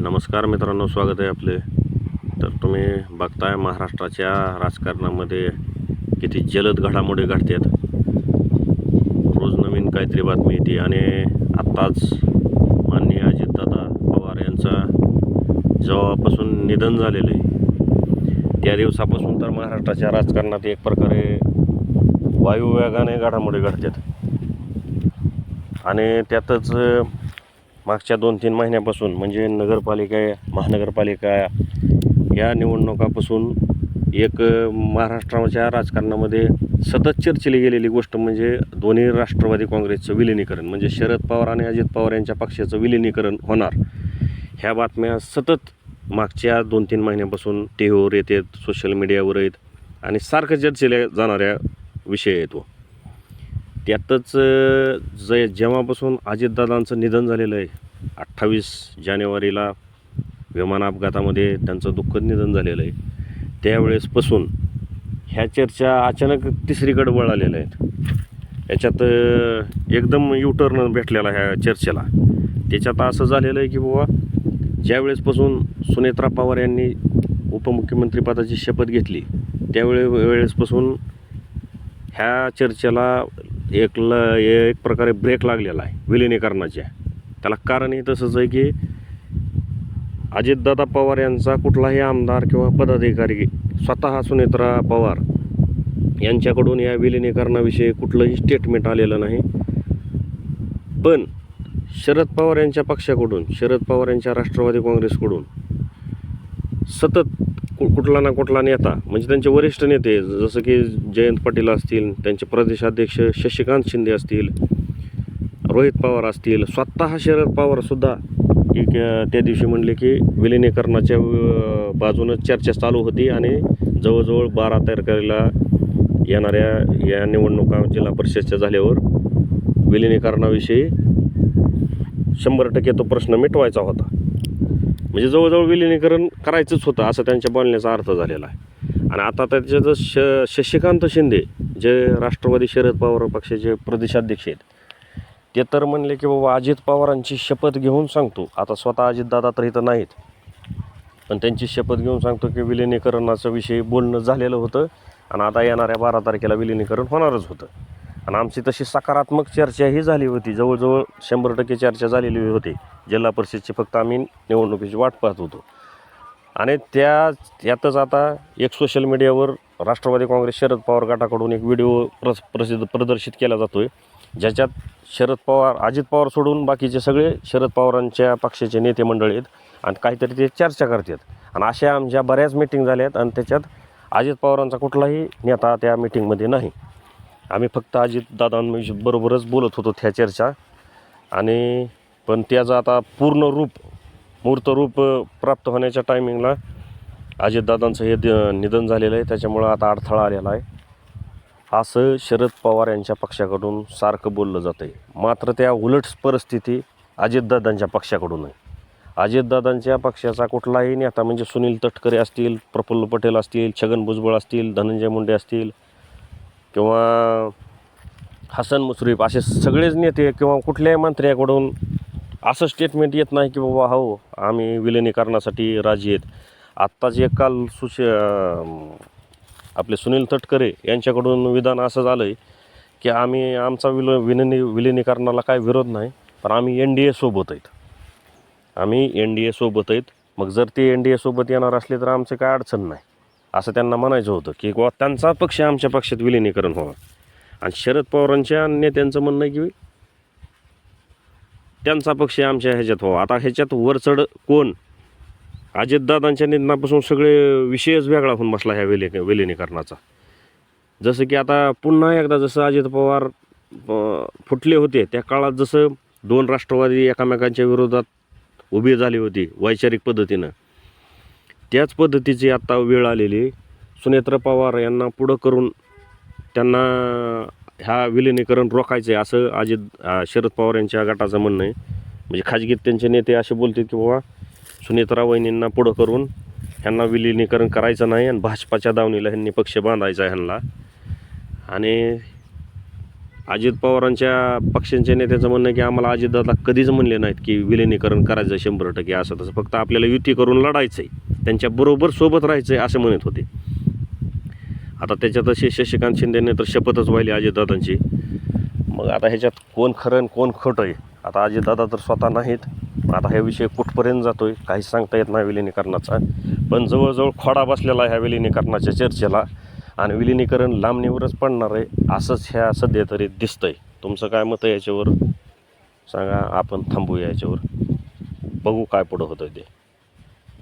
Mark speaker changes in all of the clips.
Speaker 1: नमस्कार मित्रांनो, स्वागत आहे आपले. तर तुम्ही बघताय महाराष्ट्राच्या राजकारणामध्ये किती जलद घडामोडी घडतात. रोज नवीन काहीतरी बातमी येते आणि आत्ताच माननीय अजितदादा पवार यांचा जेव्हापासून निधन झालेलं आहे त्या दिवसापासून तर महाराष्ट्राच्या राजकारणात एक प्रकारे वायुवेगाने घडामोडी घडतात. आणि त्यातच मागच्या 2-3 महिन्यापासून म्हणजे महानगरपालिका या निवडणुकापासून एक महाराष्ट्राच्या राजकारणामध्ये सतत चर्चेली गेलेली गोष्ट म्हणजे दोन्ही राष्ट्रवादी काँग्रेसचं विलिनीकरण, म्हणजे शरद पवार आणि अजित पवार यांच्या पक्षाचं विलिनीकरण होणार. ह्या बातम्या सतत मागच्या 2-3 महिन्यापासून टीव्हीवर येतात, सोशल मीडियावर आहेत आणि सारखं चर्चेला जाणाऱ्या विषय येतो. त्यातच जेव्हापासून अजितदादांचं निधन झालेलं आहे 28 जानेवारीला विमान अपघातामध्ये त्यांचं दुःखद निधन झालेलं आहे, त्यावेळेसपासून ह्या चर्चा अचानक तिसरीकडे वळालेल्या आहेत. याच्यात एकदम युटर्न भेटलेला ह्या चर्चेला. त्याच्यात असं झालेलं आहे की बाबा ज्यावेळेसपासून सुनेत्रा पवार यांनी उपमुख्यमंत्रीपदाची शपथ घेतली त्यावेळेसपासून ह्या चर्चेला एक प्रकारे ब्रेक लागलेला आहे विलिनीकरणाच्या. त्याला कारणही तसंच आहे की अजितदादा पवार यांचा कुठलाही आमदार किंवा पदाधिकारी स्वतः सुनेत्रा पवार यांच्याकडून या विलिनीकरणाविषयी कुठलंही स्टेटमेंट आलेलं नाही. पण शरद पवार यांच्या पक्षाकडून, शरद पवार यांच्या राष्ट्रवादी काँग्रेसकडून सतत कुठला ना कुठला नेता म्हणजे त्यांचे वरिष्ठ नेते जसं की जयंत पाटील असतील, त्यांचे प्रदेशाध्यक्ष शशिकांत शिंदे असतील, रोहित पवार असतील, स्वतः शरद पवारसुद्धा की त्या दिवशी म्हणले की विलिनीकरणाच्या बाजूनं चर्चा चालू होती आणि जवळजवळ 12 तारखेला येणाऱ्या या निवडणुका जिल्हा परिषदच्या झाल्यावर विलिनीकरणाविषयी 100% तो प्रश्न मिटवायचा होता. म्हणजे जवळजवळ विलिनीकरण करायचंच होतं असं त्यांच्या बोलण्याचा अर्थ झालेला आहे. आणि आता त्याच्यात शशिकांत शिंदे जे राष्ट्रवादी शरद पवार पक्षाचे प्रदेशाध्यक्ष आहेत ते तर म्हणले की बाबा अजित पवारांची शपथ घेऊन सांगतो, आता स्वतः अजितदादा तर इथं नाहीत पण त्यांची शपथ घेऊन सांगतो की विलिनीकरणाचा विषयी बोलणं झालेलं होतं आणि आता येणाऱ्या 12 तारखेला विलिनीकरण होणारच होतं. आणि आमची तशी सकारात्मक चर्चाही झाली होती, जवळजवळ 100% चर्चा झालेली होती. जिल्हा परिषदची फक्त आम्ही निवडणुकीची वाट पाहत होतो. आणि त्यातच आता एक सोशल मीडियावर राष्ट्रवादी काँग्रेस शरद पवार गटाकडून एक व्हिडिओ प्रदर्शित केला जातो आहे ज्याच्यात शरद पवार, अजित पवार सोडून बाकीचे सगळे शरद पवारांच्या पक्षाचे नेते मंडळी आहेत आणि काहीतरी ते चर्चा करतात. आणि अशा आमच्या बऱ्याच मीटिंग झाल्या आहेत आणि त्याच्यात अजित पवारांचा कुठलाही नेता त्या मीटिंगमध्ये नाही. आम्ही फक्त अजितदादांबरोबरच बोलत होतो त्या चर्चा. आणि पण त्याचं आता मूर्त रूप प्राप्त होण्याच्या टायमिंगला अजितदादांचं हे निधन झालेलं आहे, त्याच्यामुळं आता अडथळा आलेला आहे असं शरद पवार यांच्या पक्षाकडून सारखं बोललं जातं आहे. मात्र त्या उलट परिस्थिती अजितदादांच्या पक्षाकडून आहे. अजितदादांच्या पक्षाचा कुठलाही नेता म्हणजे सुनील तटकरे असतील, प्रफुल्ल पटेल असतील, छगन भुजबळ असतील, धनंजय मुंडे असतील किंवा हसन मुश्रीफ असे सगळेच नेते किंवा कुठल्याही मंत्र्याकडून असं स्टेटमेंट येत नाही की बाबा हो आम्ही विलिनीकरणासाठी राजी आहेत. आत्ताच एक काल आपले सुनील तटकरे यांच्याकडून विधान असं झालं आहे की आमचा विलिनीकरणाला काय विरोध नाही पण आम्ही NDA सोबत आहेत, आम्ही NDA सोबत आहेत. मग जर ते NDA सोबत येणार असले तर आमचं काय अडचण नाही असं त्यांना म्हणायचं होतं की बाबा त्यांचा पक्ष आमच्या पक्षात विलिनीकरण व्हावं. आणि शरद पवारांच्या नेत्यांचं म्हणणं आहे की त्यांचा पक्ष आमच्या ह्याच्यात व्हावा. आता ह्याच्यात वरचढ कोण? अजितदादांच्या निधनापासून सगळे विषयच वेगळा होऊन बसला ह्या विलिनीकरणाचा. जसं की आता पुन्हा एकदा जसं अजित पवार फुटले होते त्या काळात जसं 2 राष्ट्रवादी एकमेकांच्या विरोधात उभी झाली होती वैचारिक पद्धतीनं, त्याच पद्धतीची आता वेळ आलेली. सुनेत्रा पवार यांना पुढं करून त्यांना ह्या विलिनीकरण रोखायचं आहे असं शरद पवार यांच्या गटाचं म्हणणं आहे. म्हणजे खाजगीत त्यांचे नेते असे बोलतात की बाबा सुनेत्रा वहिनींना पुढं करून ह्यांना विलिनीकरण करायचं नाही आणि भाजपाच्या दावणीला ह्यांनी पक्ष बांधायचा आहे ह्यांना. आणि अजित पवारांच्या पक्षांच्या नेत्याचं म्हणणं आहे की आम्हाला अजितदादा कधीच म्हणले नाहीत की विलिनीकरण करायचं 100% असं तसं, फक्त आपल्याला युती करून लढायचं आहे, त्यांच्याबरोबर सोबत राहायचं आहे असं म्हणत होते. आता त्याच्यात अशी शशिकांत शिंदेने तर शपथच वाहिली अजितदादांची. मग आता ह्याच्यात कोण खरं आणि कोण खोटं आहे, आता अजितदादा तर स्वतः नाहीत. आता हा विषय कुठपर्यंत जातो आहे काहीच सांगता येत नाही विलिनीकरणाचा. पण जवळजवळ खोडा बसलेला आहे ह्या विलिनीकरणाच्या चर्चेला, आणि विलिनीकरण लांबणीवरच पडणार आहे असंच ह्या सध्या तरी दिसतंय. तुमचं काय मत आहे याच्यावर सांगा, आपण थांबूया याच्यावर, बघू काय पुढं होतं ते.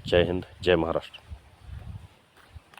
Speaker 1: जय हिंद, जय महाराष्ट्र.